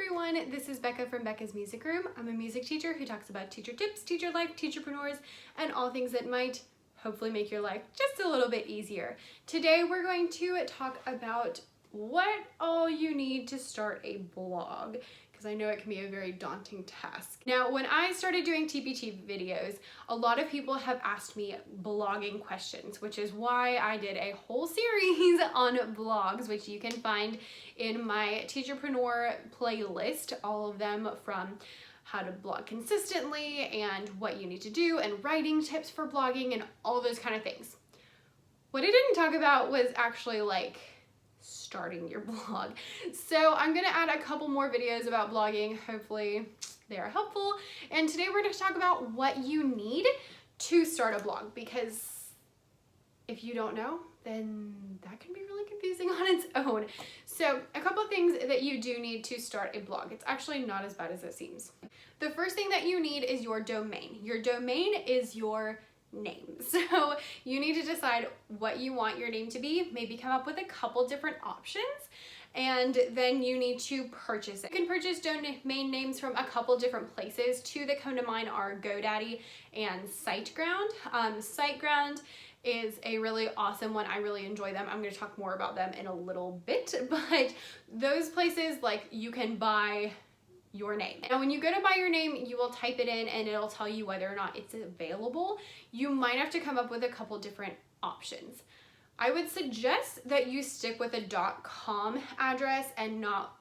everyone, this is Becca from Becca's Music Room. I'm a music teacher who talks about teacher tips, teacher life, teacherpreneurs, and all things that might hopefully make your life just a little bit easier. Today we're going to talk about what all you need to start a blog, because I know it can be a very daunting task. Now, when I started doing TPT videos, a lot of people have asked me blogging questions, which is why I did a whole series on blogs, which you can find in my Teacherpreneur playlist, all of them from how to blog consistently and what you need to do and writing tips for blogging and all those kind of things. What I didn't talk about was actually like starting your blog. So I'm gonna add a couple more videos about blogging. Hopefully they are helpful. And today we're going to talk about what you need to start a blog, because if you don't know, then that can be really confusing on its own. So a couple of things that you do need to start a blog. It's actually not as bad as it seems. The first thing that you need is your domain. Your domain is your name. So you need to decide what you want your name to be, maybe come up with a couple different options, and then you need to purchase it. You can purchase domain names from a couple different places. Two that come to mind are GoDaddy and SiteGround. SiteGround is a really awesome one. I really enjoy them. I'm going to talk more about them in a little bit, but those places, like, you can buy your name. And when you go to buy your name, you will type it in and it'll tell you whether or not it's available. You might have to come up with a couple different options. I would suggest that you stick with a .com address and not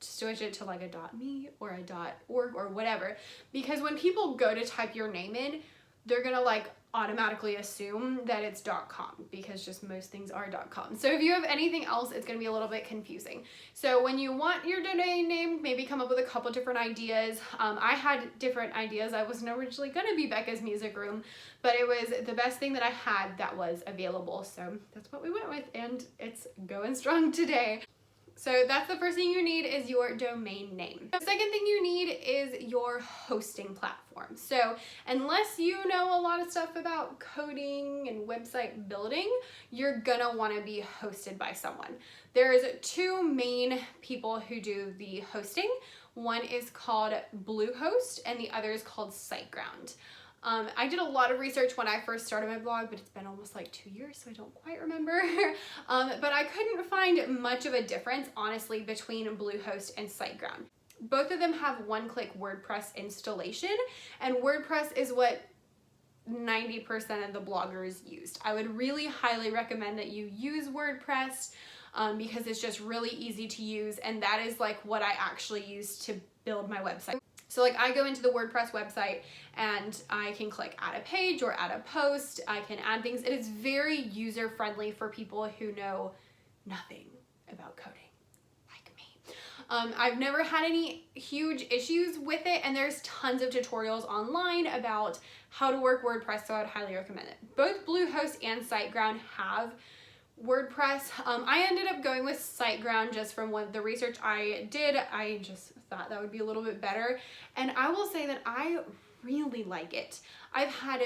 switch it to like a .me or a .org or whatever, because when people go to type your name in, they're gonna like automatically assume that it's .com, because just most things are .com. So if you have anything else, it's gonna be a little bit confusing. So when you want your domain name, maybe come up with a couple different ideas. I had different ideas. I wasn't originally gonna be Becca's Music Room, but it was the best thing that I had that was available. So that's what we went with, and it's going strong today. So that's the first thing you need, is your domain name. The second thing you need is your hosting platform. So unless you know a lot of stuff about coding and website building, you're gonna wanna be hosted by someone. There's two main people who do the hosting. One is called Bluehost and the other is called SiteGround. I did a lot of research when I first started my blog, but it's been almost like 2 years, so I don't quite remember. But I couldn't find much of a difference, honestly, between Bluehost and SiteGround. Both of them have one-click WordPress installation, and WordPress is what 90% of the bloggers used. I would really highly recommend that you use WordPress because it's just really easy to use, and that is like what I actually use to build my website. So like I go into the WordPress website and I can click add a page or add a post. I can add things. It is very user friendly for people who know nothing about coding like me. I've never had any huge issues with it, and there's tons of tutorials online about how to work WordPress, so I would highly recommend it. Both Bluehost and SiteGround have WordPress. I ended up going with SiteGround just from the research I did. I just thought that would be a little bit better, and I will say that I really like it. I've had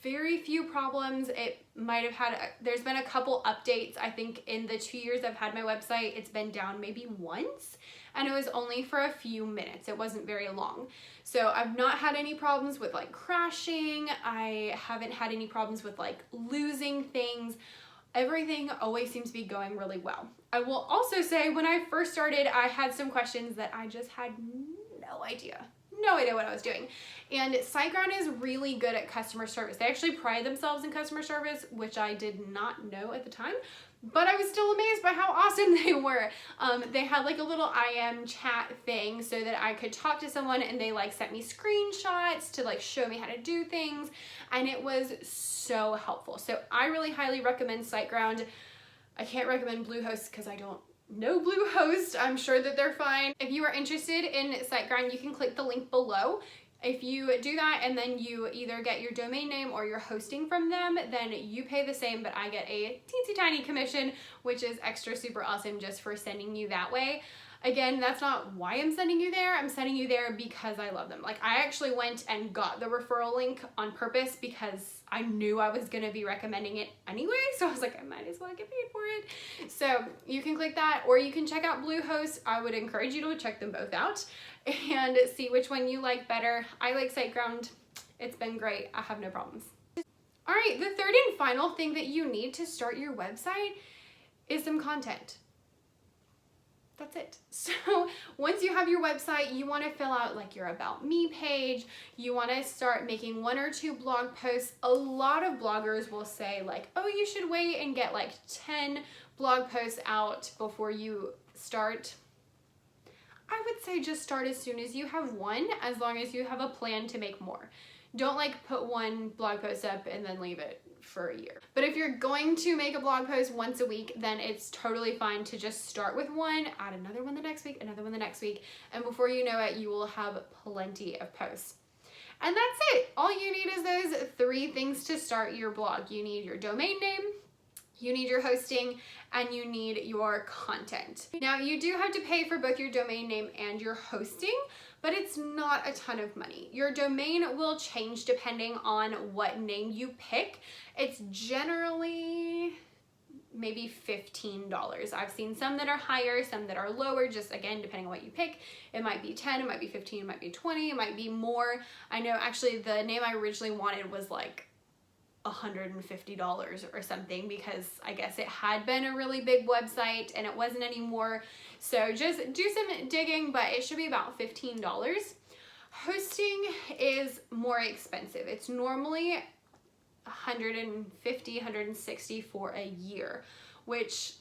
very few problems. It might have had, there's been a couple updates. I think in the 2 years I've had my website, it's been down maybe once, and it was only for a few minutes. It wasn't very long. So I've not had any problems with like crashing. I haven't had any problems with like losing things. Everything always seems to be going really well. I will also say, when I first started, I had some questions that I just had no idea what I was doing. And SiteGround is really good at customer service. They actually pride themselves in customer service, which I did not know at the time, but I was still amazed by how awesome they were. They had like a little IM chat thing so that I could talk to someone, and they like sent me screenshots to like show me how to do things, and it was so helpful. So I really highly recommend SiteGround. I can't recommend Bluehost because I don't know Bluehost. I'm sure that they're fine. If you are interested in SiteGround, you can click the link below. If you do that and then you either get your domain name or your hosting from them, then you pay the same, but I get a teensy tiny commission, which is extra super awesome just for sending you that way. Again, that's not why I'm sending you there. I'm sending you there because I love them. Like, I actually went and got the referral link on purpose because I knew I was going to be recommending it anyway, so I was like, I might as well get paid for it. So you can click that, or you can check out Bluehost. I would encourage you to check them both out and see which one you like better. I like SiteGround. It's been great. I have no problems. All right, the third and final thing that you need to start your website is some content. That's it. So once you have your website, you want to fill out like your About Me page. You want to start making 1 or 2 blog posts. A lot of bloggers will say like, oh, you should wait and get like 10 blog posts out before you start. I would say just start as soon as you have one, as long as you have a plan to make more. Don't like put 1 blog post up and then leave it for a year. But if you're going to make a blog post once a week, then it's totally fine to just start with 1, add another one the next week, another one the next week, and before you know it, you will have plenty of posts. And that's it. All you need is those 3 things to start your blog. You need your domain name, you need your hosting, and you need your content. Now, you do have to pay for both your domain name and your hosting, but it's not a ton of money. Your domain will change depending on what name you pick. It's generally maybe $15. I've seen some that are higher, some that are lower, just again, depending on what you pick. It might be 10, it might be 15, it might be 20, it might be more. I know actually the name I originally wanted was like $150 or something, because I guess it had been a really big website and it wasn't anymore. So just do some digging, but it should be about $15. Hosting is more expensive. It's normally $150, $160 for a year, which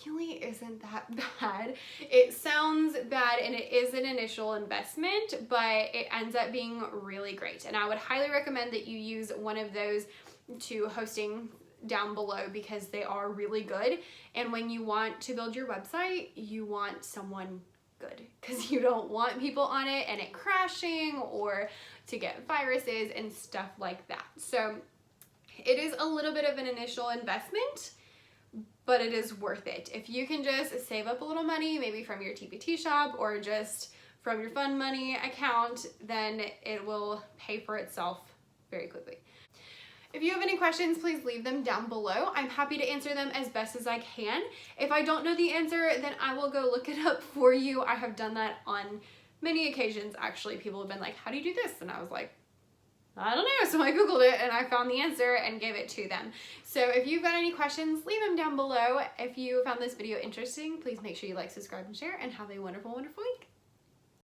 really isn't that bad. It sounds bad and it is an initial investment, but it ends up being really great. And I would highly recommend that you use one of those to hosting down below, because they are really good. And when you want to build your website, you want someone good, because you don't want people on it and it crashing or to get viruses and stuff like that. So it is a little bit of an initial investment, but it is worth it. If you can just save up a little money, maybe from your TPT shop or just from your fund money account, then it will pay for itself very quickly. If you have any questions, please leave them down below. I'm happy to answer them as best as I can. If I don't know the answer, then I will go look it up for you. I have done that on many occasions, actually. People have been like, how do you do this? And I was like, I don't know. So I Googled it and I found the answer and gave it to them. So if you've got any questions, leave them down below. If you found this video interesting, please make sure you like, subscribe, and share, and have a wonderful, wonderful week.